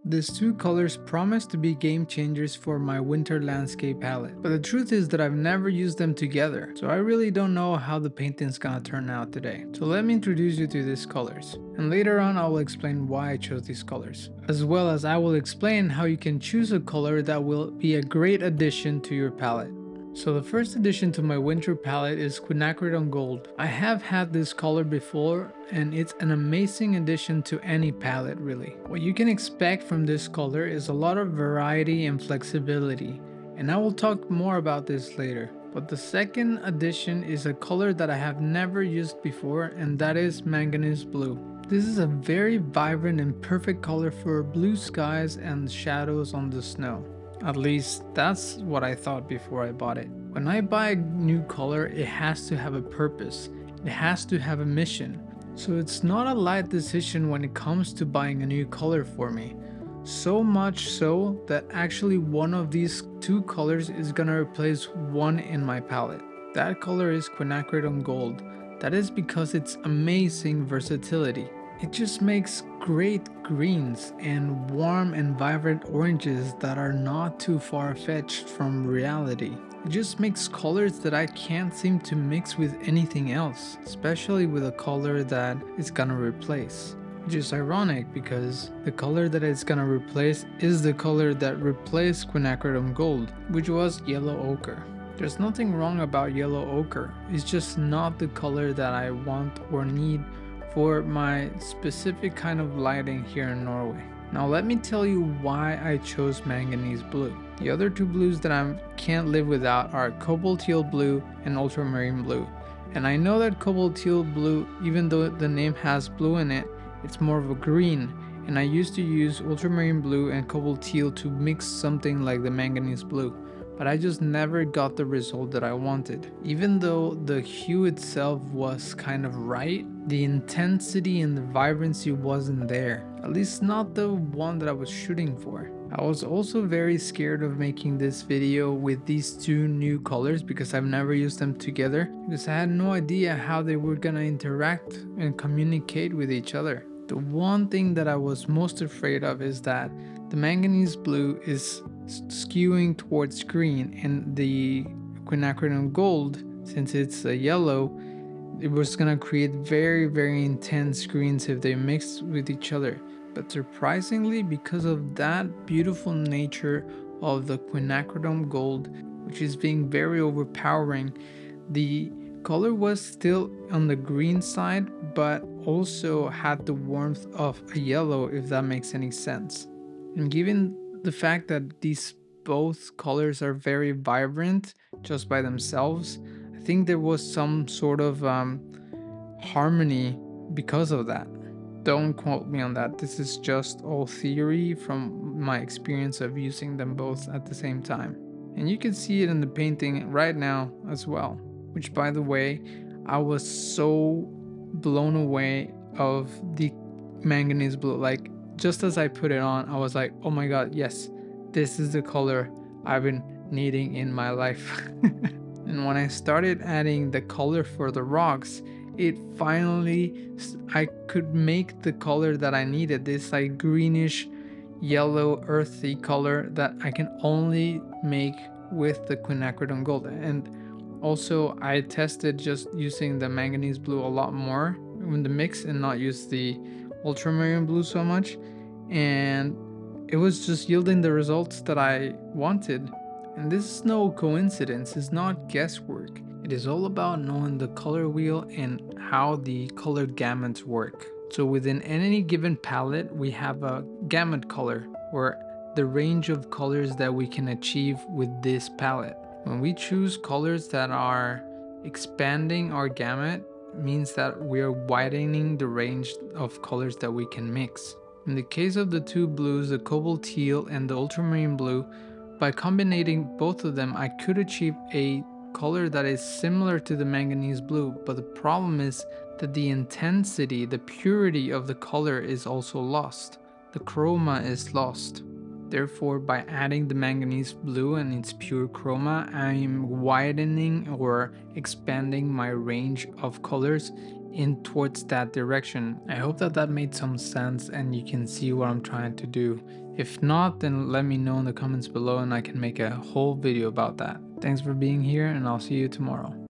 These two colors promise to be game changers for my winter landscape palette, but the truth is that I've never used them together, so I really don't know how the painting's gonna turn out today. So let me introduce you to these colors, and later on I will explain why I chose these colors, as well as I will explain how you can choose a color that will be a great addition to your palette. So the first addition to my winter palette is quinacridone gold. I have had this color before and it's an amazing addition to any palette really. What you can expect from this color is a lot of variety and flexibility, and I will talk more about this later. But the second addition is a color that I have never used before, and that is manganese blue. This is a very vibrant and perfect color for blue skies and shadows on the snow. At least that's what I thought before I bought it. When I buy a new color, it has to have a purpose. It has to have a mission. So it's not a light decision when it comes to buying a new color for me. So much so that actually one of these two colors is gonna replace one in my palette. That color is quinacridone gold. That is because it's amazing versatility. It just makes great greens and warm and vibrant oranges that are not too far-fetched from reality. It just makes colors that I can't seem to mix with anything else, especially with a color that it's gonna replace. Which is ironic because the color that it's gonna replace is the color that replaced quinacridone gold, which was yellow ochre. There's nothing wrong about yellow ochre, it's just not the color that I want or need for my specific kind of lighting here in Norway. Now let me tell you why I chose manganese blue. The other two blues that I can't live without are cobalt teal blue and ultramarine blue. And I know that cobalt teal blue, even though the name has blue in it, it's more of a green, and I used to use ultramarine blue and cobalt teal to mix something like the manganese blue, but I just never got the result that I wanted. Even though the hue itself was kind of right, the intensity and the vibrancy wasn't there, at least not the one that I was shooting for. I was also very scared of making this video with these two new colors because I've never used them together, because I had no idea how they were gonna interact and communicate with each other. The one thing that I was most afraid of is that the manganese blue is skewing towards green, and the quinacridone gold, since it's a yellow, it was gonna create very intense greens if they mixed with each other. But surprisingly, because of that beautiful nature of the quinacridone gold, which is being very overpowering, the color was still on the green side, but also had the warmth of a yellow, if that makes any sense. And given the fact that these both colors are very vibrant just by themselves, I think there was some sort of harmony because of that. Don't quote me on that. This is just all theory from my experience of using them both at the same time. And you can see it in the painting right now as well, which, by the way, I was so blown away of the manganese blue. Like, just as I put it on, I was like, oh my god, yes, this is the color I've been needing in my life. And when I started adding the color for the rocks, it finally, I could make the color that I needed, this like greenish yellow earthy color that I can only make with the quinacridone gold. And also I tested just using the manganese blue a lot more in the mix and not use the ultramarine blue so much, and it was just yielding the results that I wanted. And this is no coincidence, it's not guesswork. It is all about knowing the color wheel and how the color gamuts work. So within any given palette, we have a gamut color, or the range of colors that we can achieve with this palette. When we choose colors that are expanding our gamut, means that we are widening the range of colors that we can mix. In the case of the two blues, the cobalt teal and the ultramarine blue, by combining both of them, I could achieve a color that is similar to the manganese blue, but the problem is that the intensity, the purity of the color is also lost. The chroma is lost. Therefore, by adding the manganese blue and its pure chroma, I'm widening or expanding my range of colors in towards that direction. I hope that that made some sense and you can see what I'm trying to do. If not, then let me know in the comments below and I can make a whole video about that. Thanks for being here, and I'll see you tomorrow.